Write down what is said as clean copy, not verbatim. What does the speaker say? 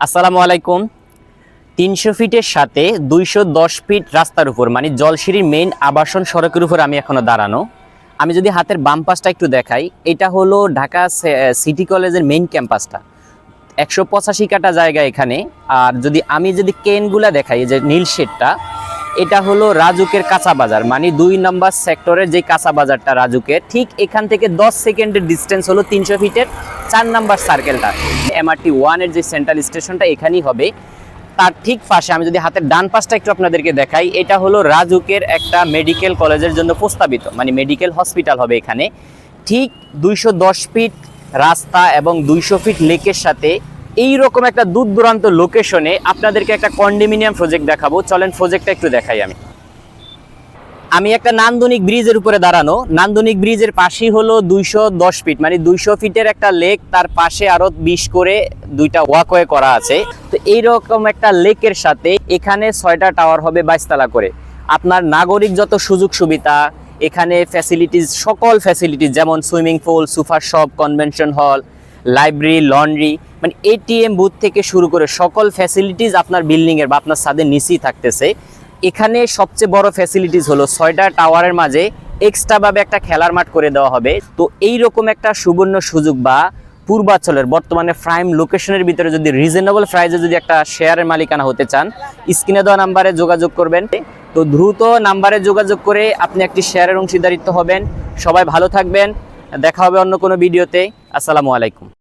আসসালামু আলাইকুম। ৩০০ ফিটের সাথে ২১০ ফিট রাস্তার উপর মানে জলসিঁড়ির মেইন আবাসন সড়কের উপর আমি এখনো দাঁড়ানো। আমি যদি হাতের বাম পাশটা একটু দেখাই, এটা হলো ঢাকা সিটি কলেজের মেইন ক্যাম্পাসটা। ১৮৫ কাটা জায়গা এখানে। আর আমি যদি কেনগুলা দেখাই, যে নীল শেডটা, এটা হলো রাজুকের কাঁচা বাজার, মানে ২ নম্বর সেক্টরের যে কাঁচা বাজারটা রাজুকের, ঠিক এখান থেকে ১০ সেকেন্ডের ডিস্টেন্স হলো ৩০০ ফিটের ৪ নম্বর সার্কেলটা। MRT 1 এর যে সেন্ট্রাল স্টেশনটা এখানেই হবে। তার ঠিক পাশে আমি যদি হাতের ডান পাশটা একটু আপনাদেরকে দেখাই, এটা হলো রাজুকের একটা মেডিকেল কলেজের জন্য প্রস্তাবিত, মানে মেডিকেল হসপিটাল হবে এখানে। ঠিক ২১০ ফিট রাস্তা এবং ২০০ ফিট লেকের সাথে এইরকম একটা দূর দূরান্ত লোকেশনে আপনাদেরকে একটা কন্ডোমিনিয়াম প্রজেক্ট দেখাবো। চলেন প্রজেক্টটা একটু দেখাই। আমি একটা নান্দনিক ব্রিজের উপরে দাঁড়ানো। নান্দনিক ব্রিজের পাশেই হলো ২১০ ফিট, মানে ২০০ ফিটের একটা লেক, তার পাশে আরো ২০ করে 2টা ওয়াকওয়ে করা আছে। তো এইরকম একটা লেকের সাথে এখানে 6টা টাওয়ার হবে 22 তলা করে। আপনার নাগরিক যত সুযোগ সুবিধা এখানে ফ্যাসিলিটিস, সকল ফ্যাসিলিটিস, যেমন swimming pool, super shop, convention hall, library, laundry, মানে ATM বুথ থেকে শুরু করে সকল ফ্যাসিলিটিস আপনার বিল্ডিংয়ের বা আপনার ছাদের নিচেই থাকতেছে। এখানে সবচেয়ে বড় ফ্যাসিলিটিস হলো 6টা টাওয়ারের মাঝে এক্সট্রাভাবে একটা খেলার মাঠ করে দেওয়া হবে। তো এইরকম একটা সুবর্ণ সুযোগ বা পূর্বাঞ্চলের বর্তমানে প্রাইম লোকেশনের ভিতরে যদি রিজনেবল প্রাইসে যদি একটা শেয়ারের মালিকানা হতে চান, স্ক্রিনে দেওয়া নাম্বারে যোগাযোগ করবেন। তো দ্রুত নাম্বারে যোগাযোগ করে আপনি একটি শেয়ারের অংশীদারিত্ব হবেন। সবাই ভালো থাকবেন, দেখা হবে অন্য কোনো ভিডিওতে। আসসালামু আলাইকুম।